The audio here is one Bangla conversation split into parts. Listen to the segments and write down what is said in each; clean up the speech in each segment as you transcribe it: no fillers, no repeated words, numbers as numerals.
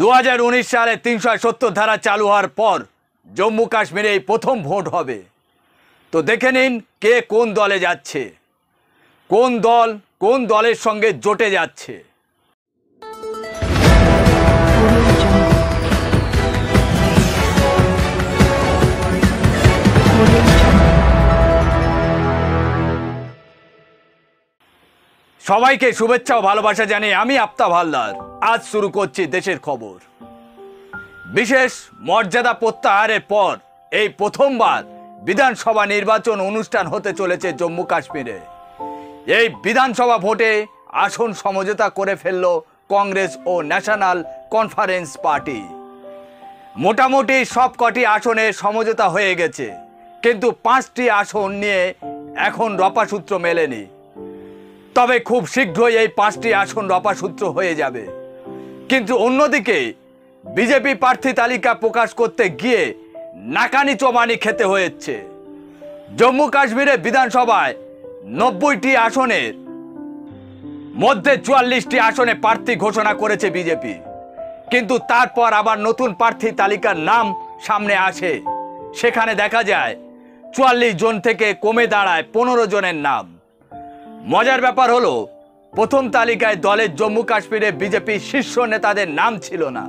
2019 সালে 370 ধারা চালু হওয়ার পর জম্মু কাশ্মীরে এই প্রথম ভোট হবে। তো দেখে নিন কে কোন দলে যাচ্ছে, কোন দল কোন দলের সঙ্গে জোটে যাচ্ছে। সবাইকে শুভেচ্ছা ও ভালোবাসা জানিয়ে আমি আফতাব হালদার আজ শুরু করছি দেশের খবর। বিশেষ মর্যাদা প্রত্যাহারের পর এই প্রথমবার বিধানসভা নির্বাচন অনুষ্ঠান হতে চলেছে জম্মু কাশ্মীরে। এই বিধানসভা ভোটে আসন সমঝোতা করে ফেলল কংগ্রেস ও ন্যাশনাল কনফারেন্স পার্টি। মোটামুটি সবকটি আসনে সমঝোতা হয়ে গেছে, কিন্তু 5টি আসন নিয়ে এখন রপাসূত্র মেলেনি। তবে খুব শীঘ্রই এই 5টি আসন রপাসূত্র হয়ে যাবে। কিন্তু অন্যদিকে বিজেপি প্রার্থী তালিকা প্রকাশ করতে গিয়ে নাকানি চোবানি খেতে হয়েছে। জম্মু কাশ্মীরে বিধানসভায় 90টি আসনের মধ্যে 44টি আসনে প্রার্থী ঘোষণা করেছে বিজেপি, কিন্তু তারপর আবার নতুন প্রার্থী তালিকার নাম সামনে আসে। সেখানে দেখা যায় 44 জন থেকে কমে দাঁড়ায় 15 জনের নাম। মজার ব্যাপার হলো, প্রথম তালিকায় দলের জম্মু কাশ্মীরে বিজেপি শীর্ষ নেতাদের নাম ছিল না।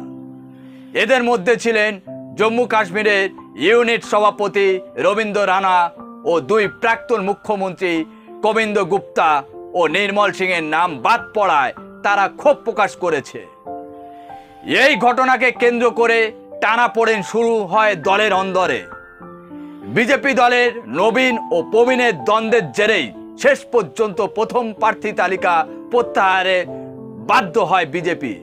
এদের মধ্যে ছিলেন জম্মু কাশ্মীরের ইউনিট সভাপতি রবীন্দ্র রানা ও 2 প্রাক্তন মুখ্যমন্ত্রী গোবিন্দ গুপ্তা ও নির্মল সিংয়ের নাম বাদ পড়ায় তারা ক্ষোভ প্রকাশ করেছে। এই ঘটনাকে কেন্দ্র করে টানাপোড়েন শুরু হয় দলের অন্দরে। বিজেপি দলের নবীন ও প্রবীণের দ্বন্দ্বের জেরেই শেষ পর্যন্ত প্রথম প্রার্থী তালিকা প্রত্যাহারে বাধ্য হয় বিজেপি।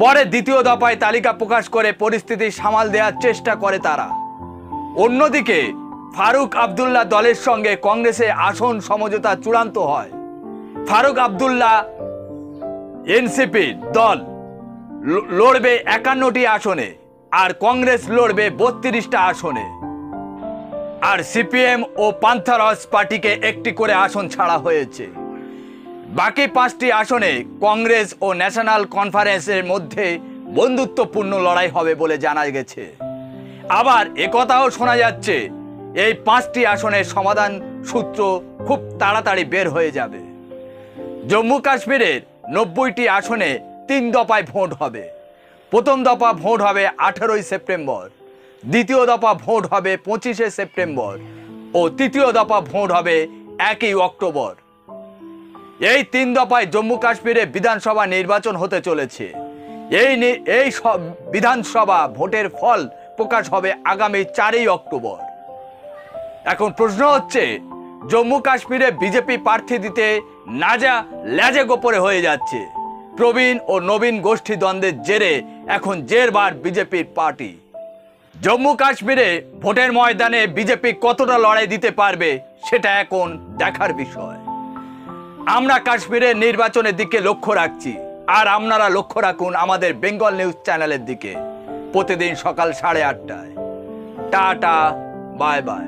পরে দ্বিতীয় দফায় তালিকা প্রকাশ করে পরিস্থিতি সামাল দেওয়ার চেষ্টা করে তারা। অন্যদিকে ফারুক আব্দুল্লাহ দলের সঙ্গে কংগ্রেসে আসন সমঝোতা চূড়ান্ত হয়। ফারুক আব্দুল্লাহ এনসিপির দল লড়বে 51টি আসনে, আর কংগ্রেস লড়বে 32টা আসনে, আর সিপিএম ও পান্থারস পার্টিকে একটি করে আসন ছাড়া হয়েছে। বাকি 5টি আসনে কংগ্রেস ও ন্যাশনাল কনফারেন্সের মধ্যে বন্ধুত্বপূর্ণ লড়াই হবে বলে জানা গেছে। আবার একথাও শোনা যাচ্ছে এই 5টি আসনের সমাধান সূত্র খুব তাড়াতাড়ি বের হয়ে যাবে। জম্মু কাশ্মীরের 90টি আসনে 3 দফায় ভোট হবে। প্রথম দফা ভোট হবে 18ই সেপ্টেম্বর, দ্বিতীয় দফা ভোট হবে 25শে সেপ্টেম্বর ও তৃতীয় দফা ভোট হবে 1ই অক্টোবর। এই 3 দফায় জম্মু কাশ্মীরে বিধানসভা নির্বাচন হতে চলেছে। এই বিধানসভা ভোটের ফল প্রকাশ হবে আগামী 4ই অক্টোবর। এখন প্রশ্ন হচ্ছে, জম্মু কাশ্মীরে বিজেপি প্রার্থী দিতে নাজা ল্যাজে গোপরে হয়ে যাচ্ছে। প্রবীণ ও নবীন গোষ্ঠী দ্বন্দ্বের জেরে এখন জেরবার বিজেপির পার্টি। জম্মু কাশ্মীরে ভোটের ময়দানে বিজেপি কতটা লড়াই দিতে পারবে সেটা এখন দেখার বিষয়। আমরা কাশ্মীরের নির্বাচনের দিকে লক্ষ্য রাখছি, আর আপনারা লক্ষ্য রাখুন আমাদের বেঙ্গল নিউজ চ্যানেলের দিকে প্রতিদিন সকাল 8:30টায়। Tata, bye bye.